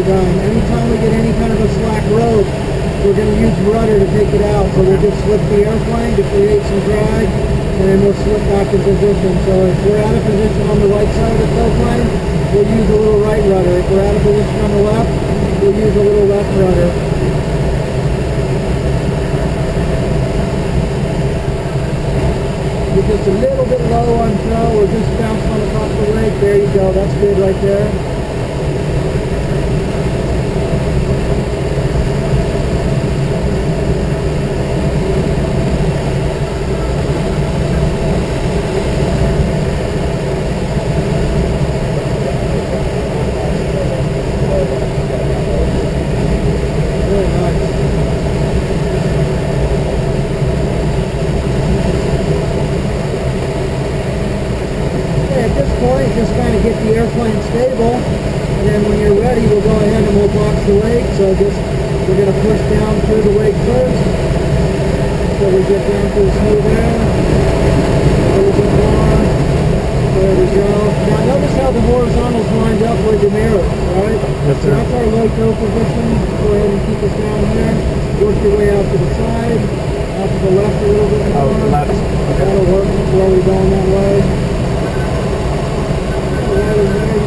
done. Anytime we get any kind of a slack rope, we're going to use rudder to take it out. So we'll just slip the airplane to create some drag, and then we'll slip back in position. So if we're out of position on the right side of the tailplane, we'll use a little right rudder. If we're out of position on the left, we'll use a little left rudder. We're just a little bit low on throw. We're just bouncing on the top of the lake. There you go. That's good right there. Just kind of get the airplane stable, and then when you're ready, we'll go ahead and we'll box the wake. So we're going to push down through the wake first, so we get down to the smooth air, a little bit more. There we go. Now notice how the horizontals lined up with the mirror, right? Yes, so that's our low throw position. Go ahead and keep us down here. Work your way out to the side, out to the left a little bit more. Oh, the left. Okay. That'll work. Where we're going that way.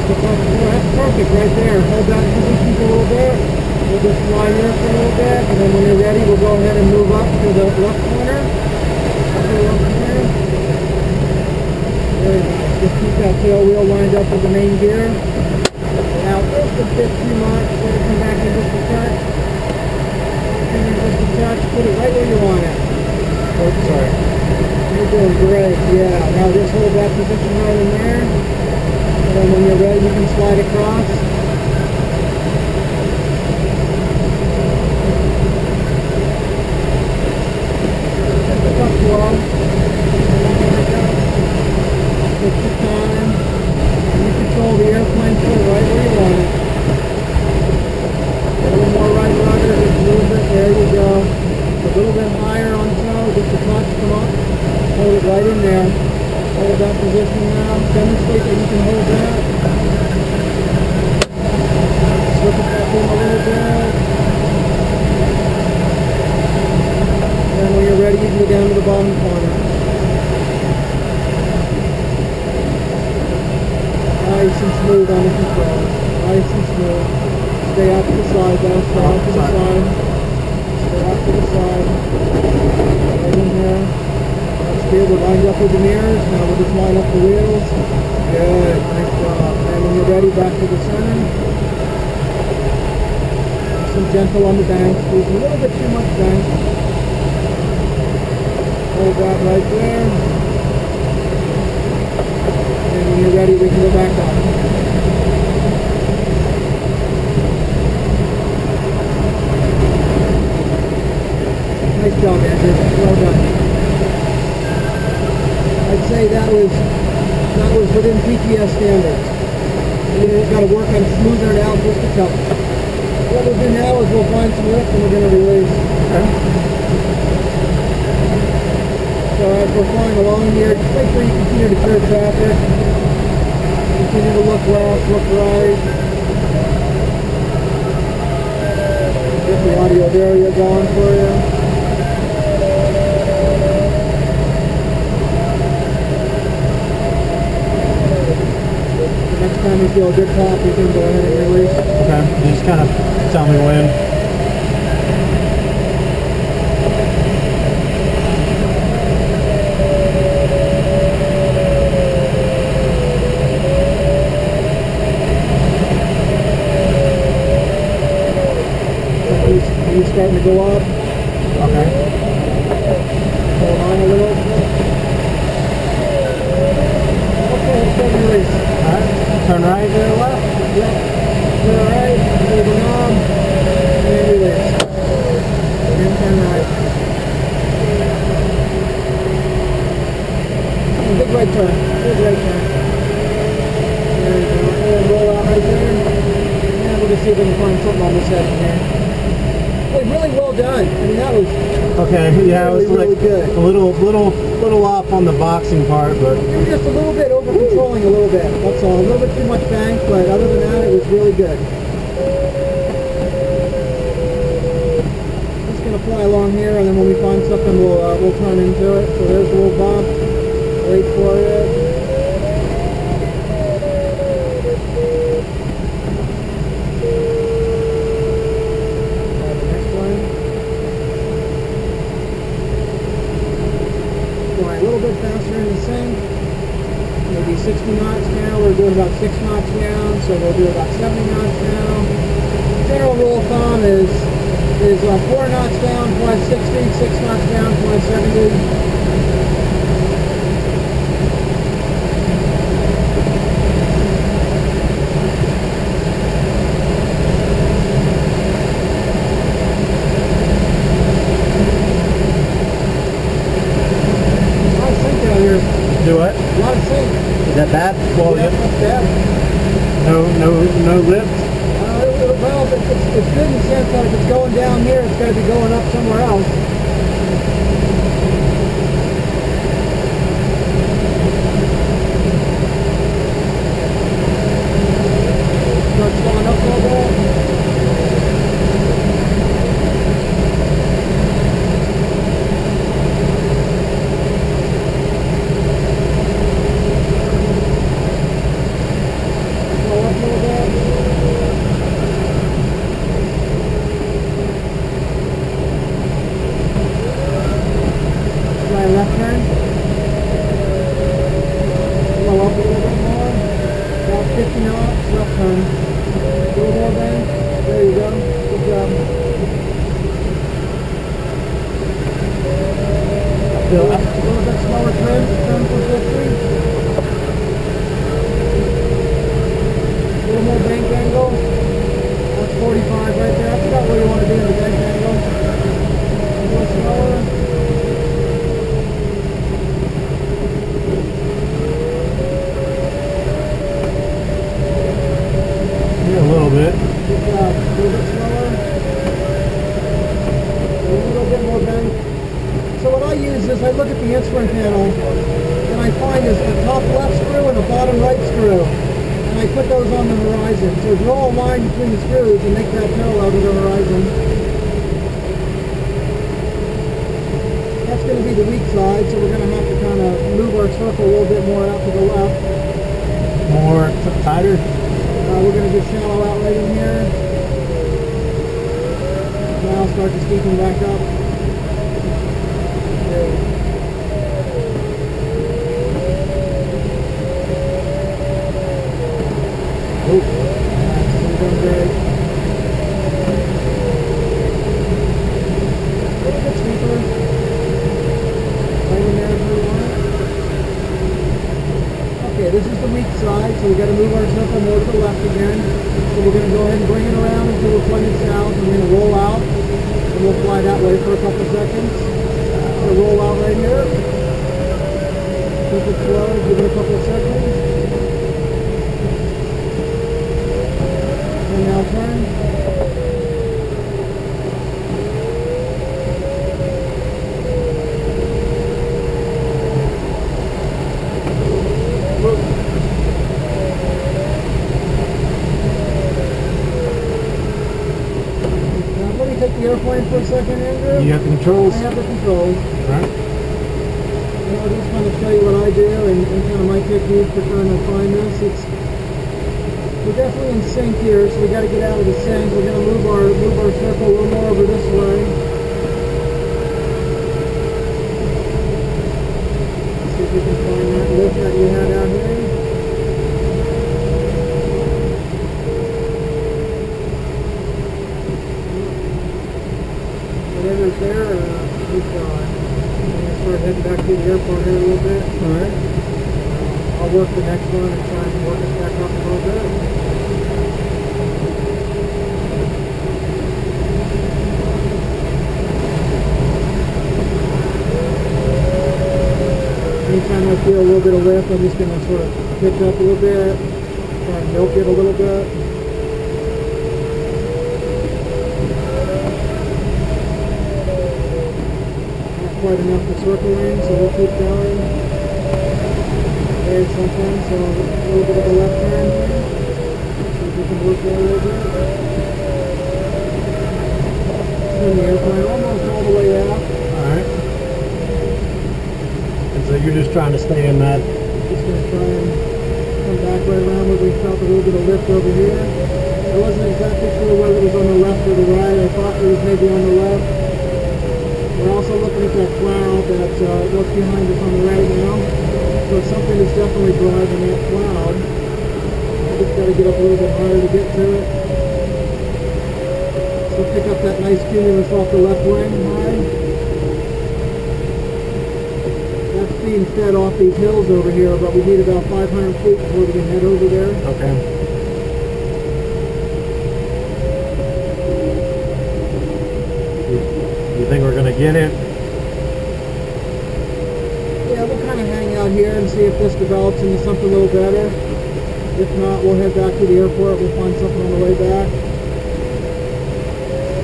That's perfect right there. Hold that position for a little bit. We'll just fly here for a little bit, and then when you're ready, we'll go ahead and move up to the left corner. Very nice. Just keep that tail wheel lined up with the main gear. Now, just a bit too much. Let it come back in just a touch. Just a touch. Put it right where you want it. Oh, sorry. You're doing great. Yeah. Now just hold that position right in there. And then when you're ready, you can slide across. Just a touch low. Take your time. And you control the airplane foot right where you want it. A little more right rudder, just a little bit. There you go. A little bit higher on toe, just a touch. Come on. Hold it right in there. Hold that position now. Demonstrate that you can hold that. Slip it back in a little bit. And then when you're ready, you can go down to the bottom corner. Nice and smooth on the controls. Nice and smooth. Stay out to the side though. Stay out to the side. Stay out to the side. Right in there. That's good we're lined up with the mirrors. Now we'll just line up the wheels. Good, nice job. And when you're ready, back to the center. Nice and gentle on the bank. Squeeze a little bit too much bank. Hold that right there. And when you're ready, we can go back up. Nice job, Andrew. Well done. I'd say that was within PTS standards. We've got to work on smoothing it out just a touch. What we'll do now is we'll find some lift and we're going to release. Okay. So as we're flying along here, just make sure you continue to clear traffic. Continue to look left, look right. Get the audio area going for you. Next time you feel a good pop, you can go ahead and release. Okay, you just kind of tell me when. He's starting to go up. Okay. Hold on a little. Okay, let's go release. Alright. Turn right, to the left. Yep. Turn right, hold the knob, and release. And turn right. And big right turn. Big right turn. There you go. And roll out right there. And we'll just see if we can find something on this section here. Hey, really well done. I mean, that was yeah, really, it was like really good. a little off on the boxing part, but You were just a little bit over controlling a little bit. That's all. A little bit too much bank, but other than that, it was really good. Just gonna fly along here, and then when we find something, we'll turn into it. So there's a little bump. Wait for it. A little bit faster in the sync, maybe 60 knots now. We're doing about 6 knots down, so we'll do about 70 knots now. General rule of thumb is 4 knots down, fly 60, 6 knots down, fly 70. do what? A lot of sync. Is that bad? Well, yeah, that's bad. No lift? Well, it's good in the sense that if it's going down here, it's got to be going up somewhere else. Starts going up a little bit. Left turn. Go up a little bit more. About 50 knots. Left turn. A little more bank. There you go. Good job. Still up. A little bit slower turn. Turn for 50. A little more bank angle. That's 45 right there. That's about where you want to be in the bank angle. A little slower. A little bit. Good job. A little bit slower. A little bit more bend. So what I use is I look at the instrument panel and I find is the top left screw and the bottom right screw. And I put those on the horizon. So draw a line between the screws and make that parallel to the horizon. That's going to be the weak side, so we're going to have to kind of move our circle a little bit more out to the left. More tighter? We're going to just shallow out right in here. Now start to steepen back up. There. Okay, this is the weak side, so we got to move our circle more to the left again. So we're going to go ahead and bring it around until we're pointed south, and we're going to roll out, and we'll fly that way for a couple seconds. So roll out right here. Keep it slow, give it a couple of seconds. And now turn. Take the airplane for a second, Andrew. You have the controls? I have the controls. Right. I'll just kind of show you what I do and kind of my technique for trying to find this. We're definitely in sync here, so we got to get out of the sync. We're going to move our circle a little more over this way. See if we can find that lift that you had out here. Whatever's there, we've got. I'm going to start heading back to the airport here a little bit. Alright. I'll work the next one and try and work us back up a little bit. Anytime I feel a little bit of lift, I'm just going to sort of pitch up a little bit, try and milk it a little bit. Quite enough to circle in, so we'll keep going. There's something, so a little bit of a left turn here. See if we can work that a little bit. Turn the airplane almost all the way out. Alright. And so you're just trying to stay in that. Just going to try and come back right around where we felt a little bit of lift over here. I wasn't exactly sure whether it was on the left or the right. I thought it was maybe on the left. We're also looking at that cloud that's behind us on the right now. So something is definitely driving that cloud. I just got to get up a little bit higher to get to it. So pick up that nice cumulus off the left wing high. That's being fed off these hills over here, but we need about 500 feet before we can head over there. Okay. You think we're going to get it? Yeah, we'll kind of hang out here and see if this develops into something a little better. If not, we'll head back to the airport. We'll find something on the way back.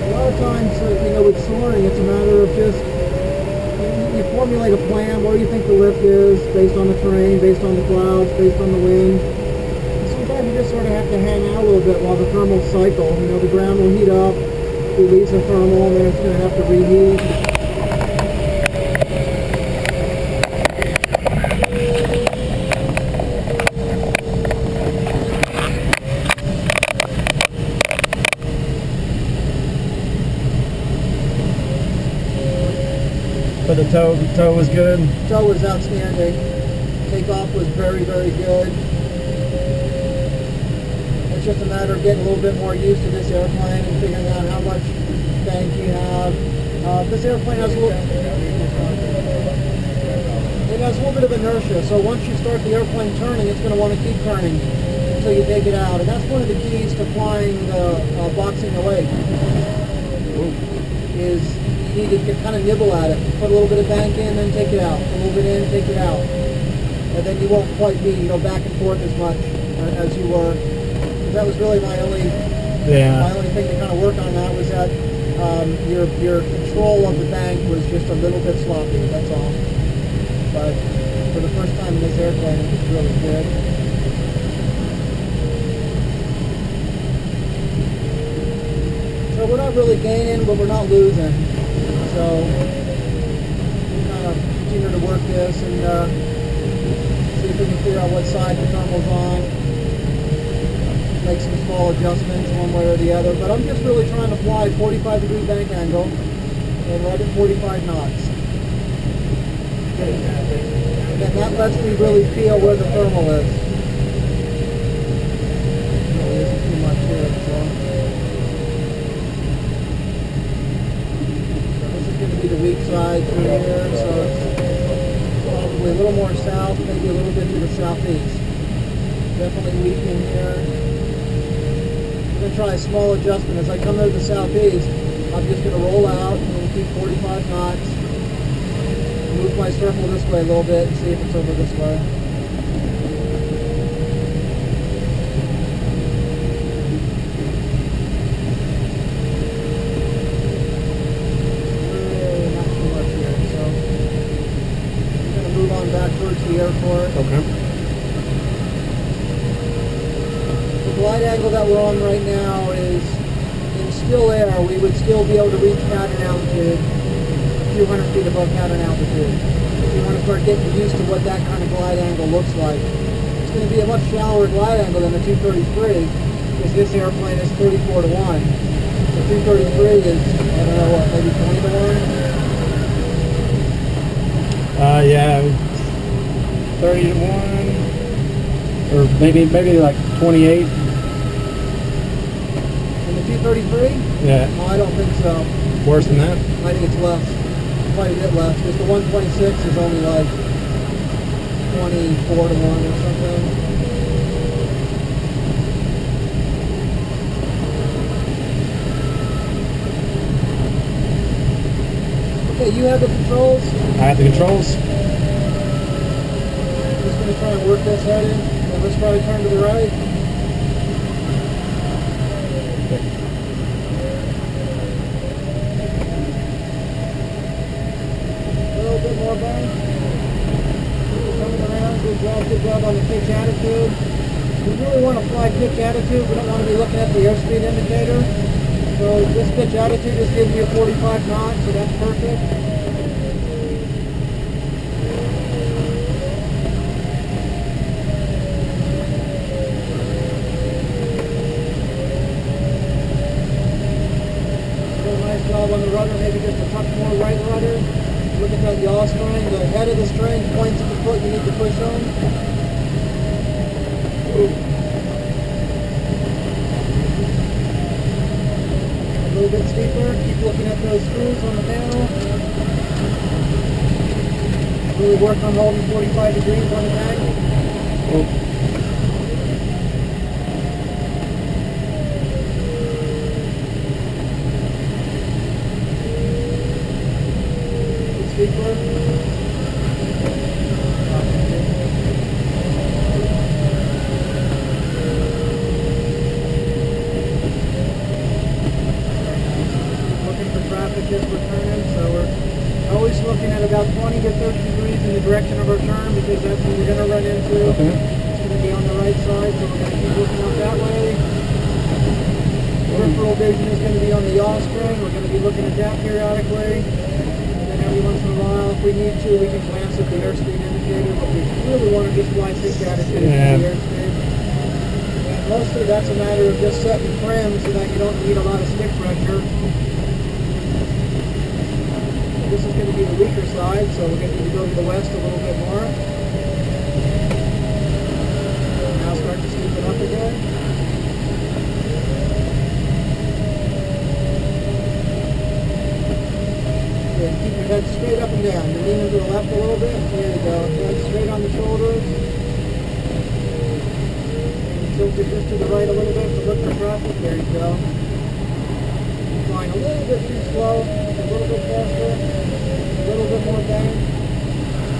A lot of times, with soaring, it's a matter of just, you formulate a plan where you think the lift is, based on the terrain, based on the clouds, based on the wind. And sometimes you just sort of have to hang out a little bit while the thermals cycle. The ground will heat up. Release a thermal, and then it's going to have to reheat. But the tow was good? Tow was outstanding. Takeoff was very, very good. It's just a matter of getting a little bit more used to this airplane and figuring out how much bank you have. This airplane has a little bit of inertia, so once you start the airplane turning, it's going to want to keep turning until you take it out. And that's one of the keys to flying boxing the lake, is you need to kind of nibble at it. Put a little bit of bank in, then take it out. A little bit in, take it out. And then you won't quite be back and forth as much as you were. That was really my only thing to kind of work on. That was that your control of the bank was just a little bit sloppy. That's all. But for the first time in this airplane, it was really good. So we're not really gaining, but we're not losing. So we kind of continue to work this and see if we can figure out what side the thermal's on. Make some small adjustments one way or the other, but I'm just really trying to fly 45-degree bank angle and right at 45 knots. And then that lets me really feel where the thermal is. Really isn't too much here, so this is going to be the weak side through here, so it's probably a little more south, maybe a little bit to the southeast. Definitely weakening here. I'm going to try a small adjustment. As I come out of the southeast, I'm just going to roll out and keep 45 knots. Move my circle this way a little bit and see if it's over this way. Not too much here, so I'm going to move on back towards the airport. Okay. The glide angle that we're on right now is in still air. We would still be able to reach pattern altitude a few hundred feet above pattern altitude. If you want to start getting used to what that kind of glide angle looks like, it's going to be a much shallower glide angle than the 233 because this airplane is 34 to 1. The 233 is, I don't know what, maybe 20 to 1? Yeah, 30 to 1, or maybe like 28. And the 233? Yeah. No, I don't think so. Worse than that? I think it's less. Quite a bit less, because the 126 is only like 24 to 1 or something. Okay, you have the controls. I have the controls. I'm just going to try and work this head in, and let's try to turn to the right. More bang. Coming around, good job on the pitch attitude. We really want to fly pitch attitude, we don't want to be looking at the airspeed indicator. So this pitch attitude just gives me a 45 knots, so that's perfect. Nice job on the rudder, maybe just a touch more right rudder. Look at that yaw string. The head of the string points at the foot you need to push on. A little bit steeper. Keep looking at those screws on the panel. Really work on holding 45 degrees on the tag. Steeper. Looking for traffic as we're turning, so we're always looking at about 20 to 30 degrees in the direction of our turn because that's what we're going to run into. Okay. It's going to be on the right side, so we're going to keep looking out that way. Peripheral vision is going to be on the yaw string. We're going to be looking at that periodically. Every once in a while, if we need to, we can glance at the airspeed indicator, but we really want to just fly pitch attitude to the airspeed. And mostly that's a matter of just setting trim so that you don't need a lot of stick pressure. This is going to be the weaker side, so we're going to need to go to the west a little bit more. Now start to scoop it up again. Keep your head straight up and down. You're leaning to the left a little bit. There you go. Head straight on the shoulders. And tilt it just to the right a little bit to look for traffic. There you go. You're flying a little bit too slow. A little bit faster. A little bit more bang.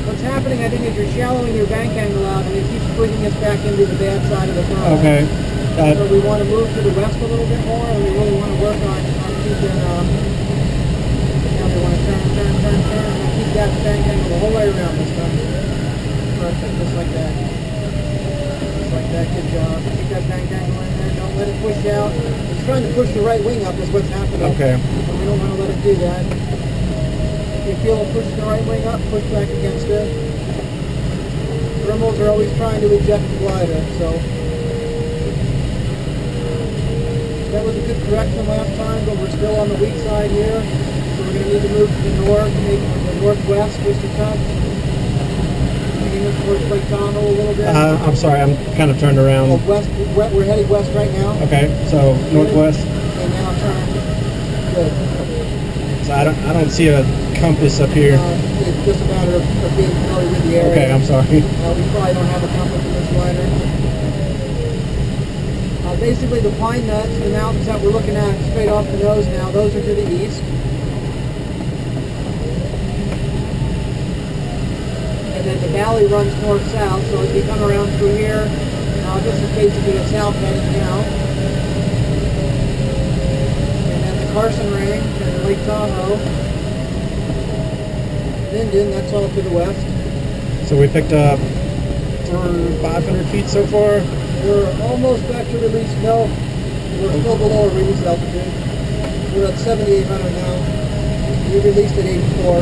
What's happening, I think, is you're shallowing your bank angle out and it keeps pushing us back into the bad side of the throttle. Okay. So we want to move to the west a little bit more, and we really want to work on keeping we want to turn, and keep that bank angle the whole way around this time. Perfect, just like that. Just like that, good job. Keep that bank angle in there, don't let it push out. It's trying to push the right wing up is what's happening. Okay. So we don't want to let it do that. If you feel it pushing the right wing up, push back against it. Thermals are always trying to eject the glider, so. That was a good correction last time, but we're still on the weak side here. So we're going to need to move to the north, maybe the northwest just a touch. Maybe look towards Lake Tahoe a little bit. I'm sorry, I'm kind of turned around. Well, we're heading west right now. Okay, so northwest. And now turn. Good. So I don't see a compass up here. It's just a matter of being familiar with the area. Okay, I'm sorry. We probably don't have a compass in this glider. Basically the pine nuts, the mountains that we're looking at straight off the nose now, those are to the east. And then the valley runs north-south, so as we come around through here, this is basically a south heading now. And then the Carson Range and Lake Tahoe. Minden, that's all to the west. So we picked up 500 feet so far. We're almost back to release. No, we're still below release altitude. We're at 7,800 now. We released at 84.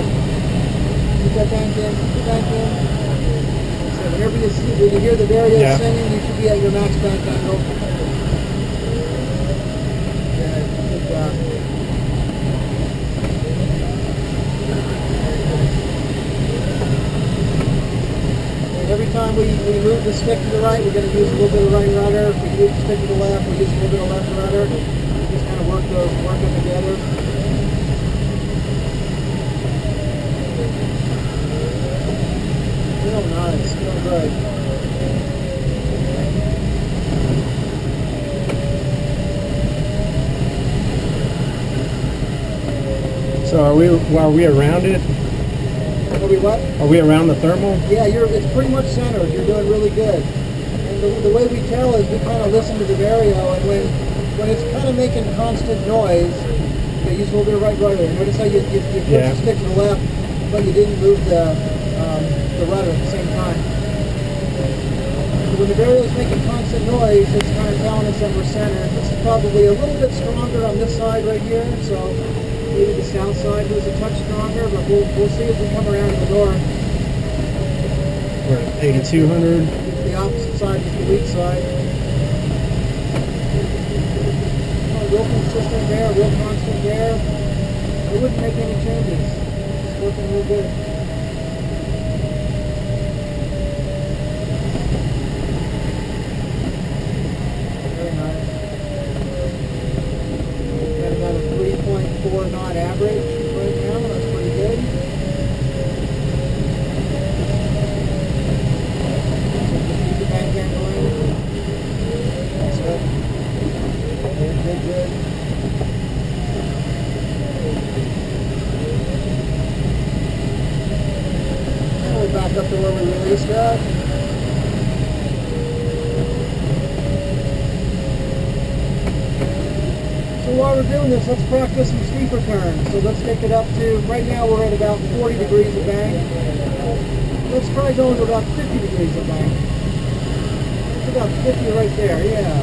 Keep that bank in. Keep the bank in. So whenever you see, when you hear the Vario singing, you should be at your max bank angle. Good. Good job. Every time we move the stick to the right, we're going to use a little bit of right rudder. If we move the stick to the left, we use a little bit of left rudder. Just kind of work them together. Real nice, real good. So are we around it? Are we what? Are we around the thermal? Yeah, it's pretty much centered. You're doing really good. And the way we tell is we kind of listen to the Vario, and when it's kind of making constant noise, you use a little bit of right rudder. Notice how you push the stick to the left, but you didn't move the rudder at the same time. So when the Vario is making constant noise, it's kind of telling us that we're centered. This is probably a little bit stronger on this side right here, so maybe the south side was a touch stronger, but we'll see as we come around to the north. We're at 8,200. The opposite side is the weak side. Oh, real consistent there, real constant there. I wouldn't make any changes. It's working real good. Very nice. Got about a 3.4 knot average right now. That's pretty good. Keep the bank angle in. That's it. Good, good, good. Now we're back up to where we released at. So while we're doing this, let's practice some steeper turns. So let's take it up to, right now we're at about 40 degrees of bank. Let's try going to about 50 degrees of bank. It's about 50 right there, yeah.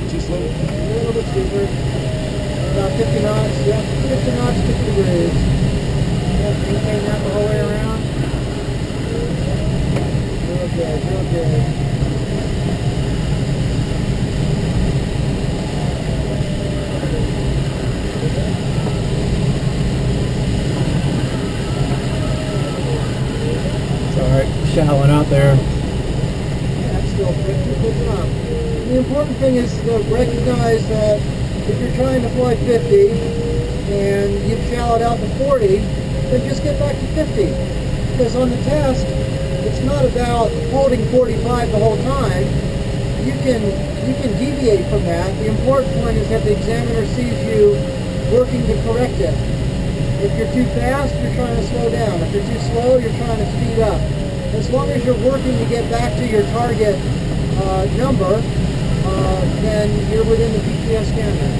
Too slow. A little bit steeper. About 50 knots, yeah. 50 knots, 50 degrees. Yeah, maintain that the whole way around. Real good, real good. It's alright, shallowing out there. Yeah, that's still pretty up. The important thing is to recognize that if you're trying to fly 50 and you've shallowed out to 40, then just get back to 50. Because on the test, it's not about holding 45 the whole time. You can deviate from that. The important point is that the examiner sees you working to correct it. If you're too fast, you're trying to slow down. If you're too slow, you're trying to speed up. As long as you're working to get back to your target number, then you're within the PTS standard.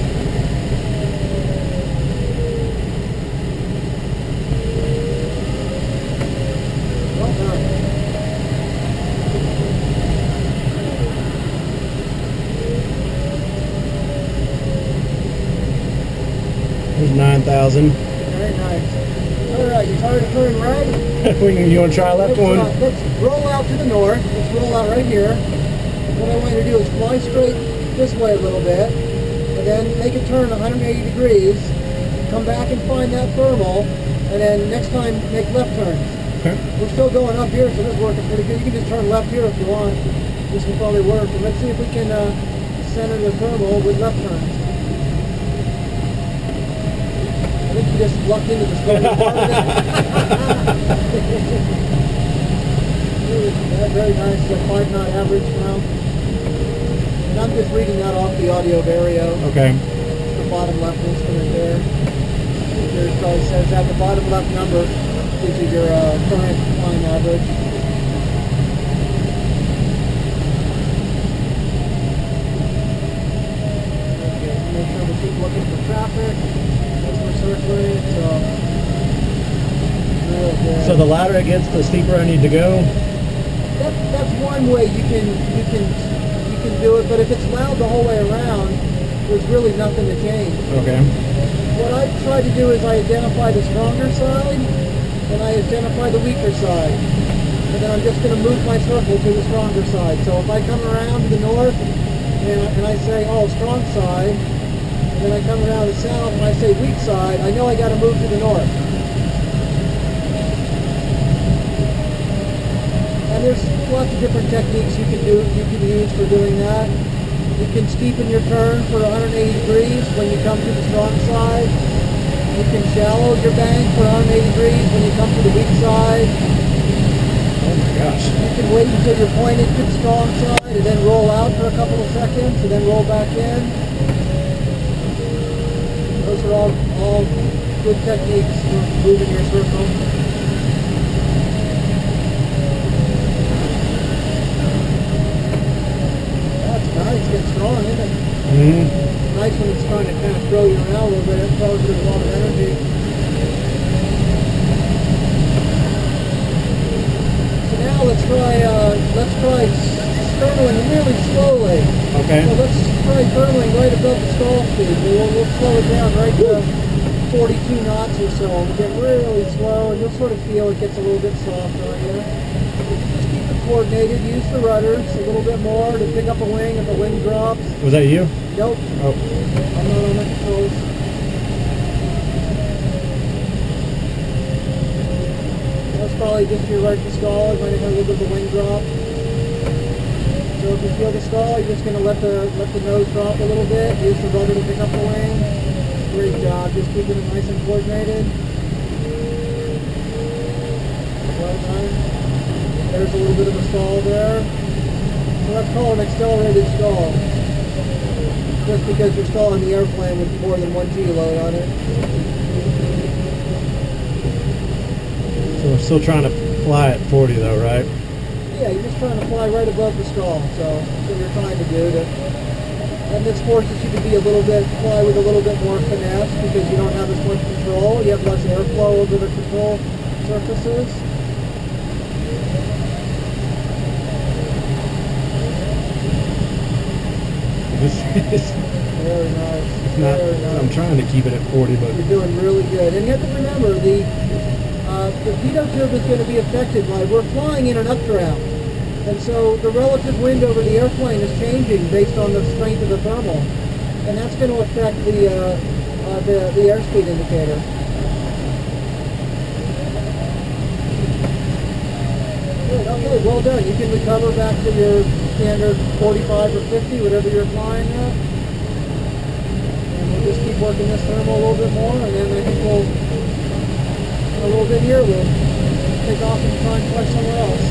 Well done. There's 9,000. Very nice. All right, you tired of turning right? You want to try a left one? Let's roll out to the north. Let's roll out right here. What I want you to do is fly straight this way a little bit, and then make a turn 180 degrees, come back and find that thermal, and then next time make left turns. Okay. We're still going up here, so this is working pretty good. You can just turn left here if you want. This will probably work. And let's see if we can center the thermal with left turns. think you just lucked into the story part of it. Very nice, 5 knot average now. And I'm just reading that off the audio vario. Okay. The bottom left instrument there. It probably says that the bottom left number gives you your current flying average. Okay, make sure we keep looking for traffic as we're circling. So the louder it gets, the steeper I need to go. That's one way you can do it, but if it's loud the whole way around, there's really nothing to change. Okay. What I try to do is I identify the stronger side, and I identify the weaker side. And then I'm just going to move my circle to the stronger side. So if I come around to the north, and I say, oh, strong side, and then I come around to the south, and I say weak side, I know I got to move to the north. And there's lots of different techniques you can use for doing that. You can steepen your turn for 180 degrees when you come to the strong side. You can shallow your bank for 180 degrees when you come to the weak side. Oh my gosh. You can wait until you're pointed to the strong side and then roll out for a couple of seconds and then roll back in. Those are all good techniques for moving your circle. It's getting strong, isn't it? Mm-hmm. Nice when it's trying to kind of throw you around a little bit. It throws you a lot of energy. So now let's try throttling really slowly. Okay. So let's try throttling right above the stall speed. We'll slow it down right to 42 knots or so. We'll get really slow, and you'll sort of feel it gets a little bit softer here. Coordinated, use the rudders a little bit more to pick up a wing if the wind drops. Was that you? Nope. Oh. I'm not on the controls. That's probably just your right to stall. You might have had a little bit of a wing drop. So if you feel the stall, you're just going to let the nose drop a little bit. Use the rudder to pick up the wing. Great job. Just keeping it nice and coordinated. Well done. There's a little bit of a stall there. So let's call it an accelerated stall. Just because you're stalling the airplane with more than 1 G load on it. So we're still trying to fly at 40 though, right? Yeah, you're just trying to fly right above the stall. So that's what you're trying to do. And this forces you to be fly with a little bit more finesse because you don't have as much control. You have less airflow over the control surfaces. This is very nice. Very nice. I'm trying to keep it at 40, but you're doing really good. And you have to remember the pitot tube is going to be affected by we're flying in an updraft, and so the relative wind over the airplane is changing based on the strength of the thermal, and that's going to affect the airspeed indicator. Good. Okay, well done. You can recover back to your standard 45 or 50, whatever you're flying at. And we'll just keep working this thermal a little bit more, and then I think we'll, in a little bit here, we'll take off and try and fly somewhere else.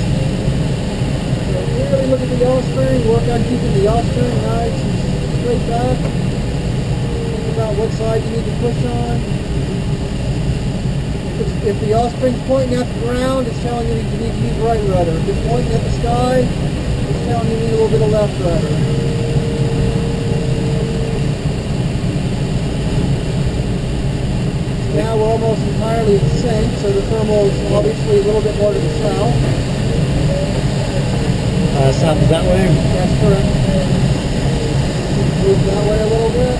So really look at the yaw string, work on keeping the yaw string nice and straight back. Think about what side you need to push on. If the yaw string's pointing at the ground, it's telling you you need to use right rudder. If it's pointing at the sky, it's telling you need a little bit of left rudder. Now we're almost entirely in sync, so the thermal is obviously a little bit more to the south. south is that way? That's correct. Move that way a little bit.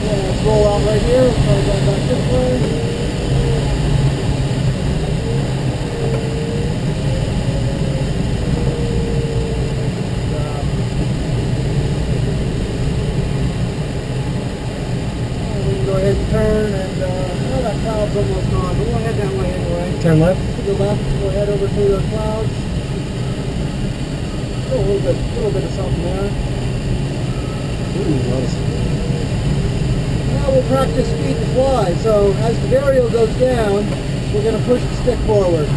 Yeah, let's roll out right here. Let's try going back this way. Go ahead and turn, and well, that cloud's almost gone, but we'll head that way anyway. Turn left? To the left, we'll head over through those clouds. Still a little bit of something there. Ooh, nice. Now we'll practice speed to fly. So as the varial goes down, we're going to push the stick forward.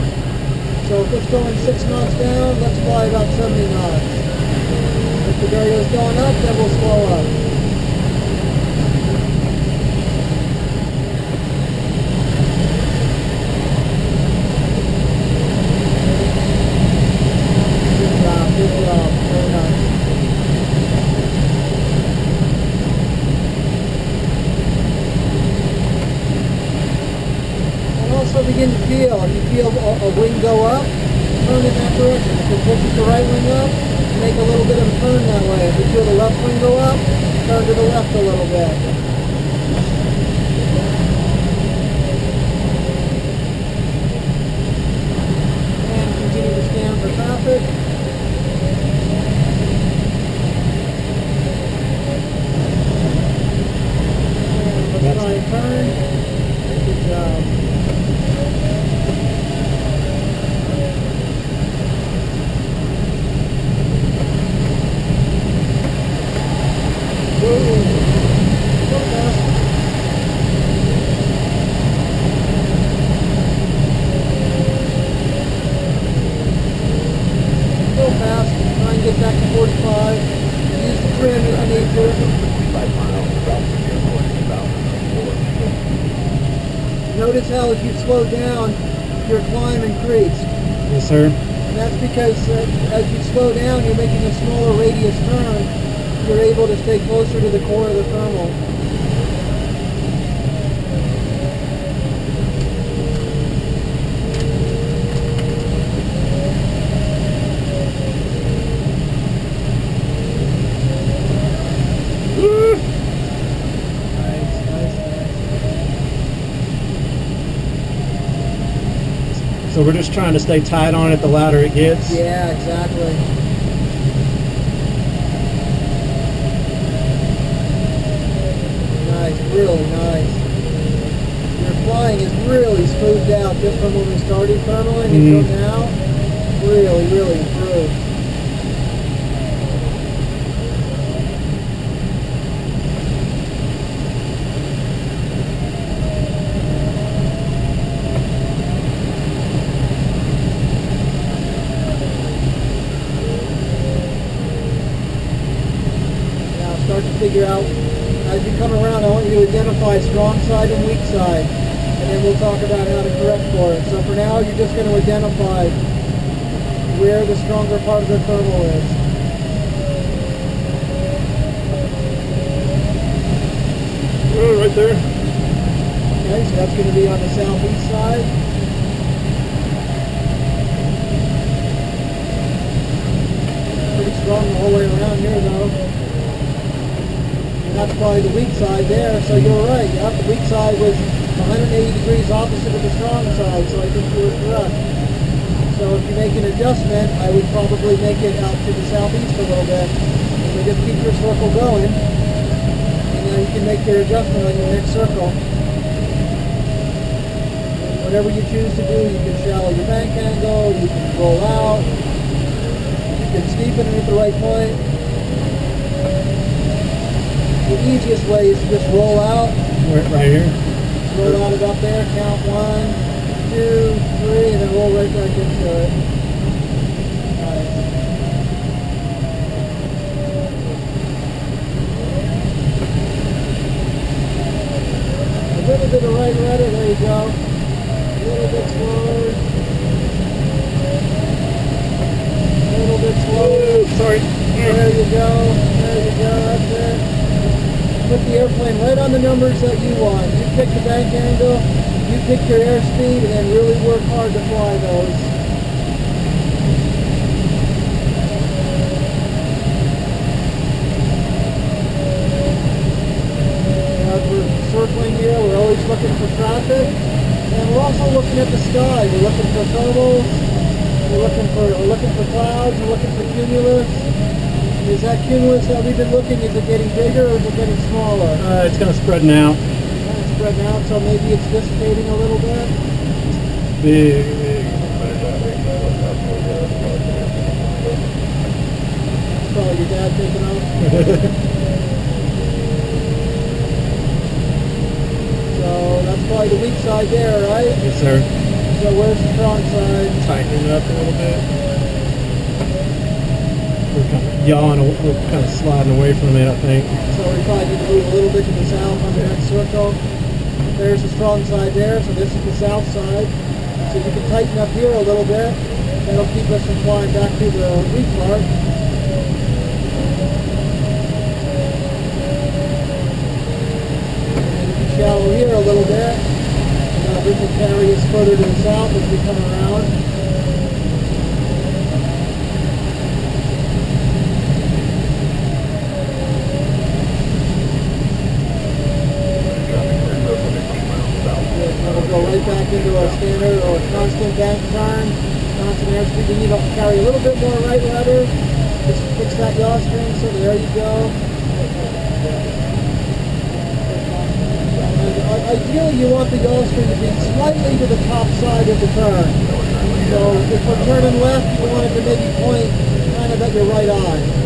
So if it's going 6 knots down, let's fly about 70 knots. If the varial's going up, then we'll slow up. Good job, very nice. And also begin to feel, if you feel a wing go up, turn in that direction. If it pushes the right wing up, make a little bit of a turn that way. If you feel the left wing go up, turn to the left a little bit. And continue to scan for traffic. Try and turn. Good job. Whoa. Go fast. Go fast. Try and get back to 45. Use the trim if you need to. 5 miles south of the airport, about. Notice how as you slow down, your climb increased. Yes, sir. And that's because as you slow down, you're making a smaller radius turn. You're able to stay closer to the core of the thermal. So we're just trying to stay tight on it the louder it gets? Yeah, exactly. Nice, really nice. Your flying is really smoothed out just from when we started thermaling until now. Really, really improved. Start to figure out, as you come around, I want you to identify strong side and weak side, and then we'll talk about how to correct for it. So for now, you're just going to identify where the stronger part of the thermal is. Oh, right there. Okay, so that's going to be on the southeast side. Pretty strong the whole way around here, though. That's probably the weak side there, so you're right. Yep, the weak side was 180 degrees opposite of the strong side, so I think you were correct. So if you make an adjustment, I would probably make it out to the southeast a little bit. So just keep your circle going, and now you can make your adjustment on your next circle. And whatever you choose to do, you can shallow your bank angle, you can roll out, you can steepen it at the right point. The easiest way is to just roll out. Right here? Roll out it up there, count 1, 2, 3, and then roll right back into it. Nice. A little bit of right rudder, there you go. A little bit slower. A little bit slower. Sorry. There you go, that's it. Put the airplane right on the numbers that you want. You pick the bank angle, you pick your airspeed, and then really work hard to fly those. As we're circling here, we're always looking for traffic, and we're also looking at the sky. We're looking for thermals, we're looking for clouds, we're looking for cumulus. Is that cumulus that we've been looking, is it getting bigger or is it getting smaller? It's kind of spreading out. It's spreading out, so maybe it's dissipating a little bit. Big. Probably your dad taking off. That's probably the weak side there, right? Yes, sir. So where's the strong side? Tightening it up a little bit. We're kind of yawing, we're kind of sliding away from it, I think. So we probably need to move a little bit to the south on that circle. There's the strong side there, so this is the south side. So you can tighten up here a little bit. That'll keep us from flying back to the weak part. Shallow here a little bit. This will carry us further to the south as we come around. We'll go right back into our standard or constant bank turn, constant airspeed. You need to carry a little bit more right rudder. Just fix that yaw string, so there you go. Ideally, you want the yaw string to be slightly to the top side of the turn. So if we're turning left, you want it to maybe point kind of at your right eye.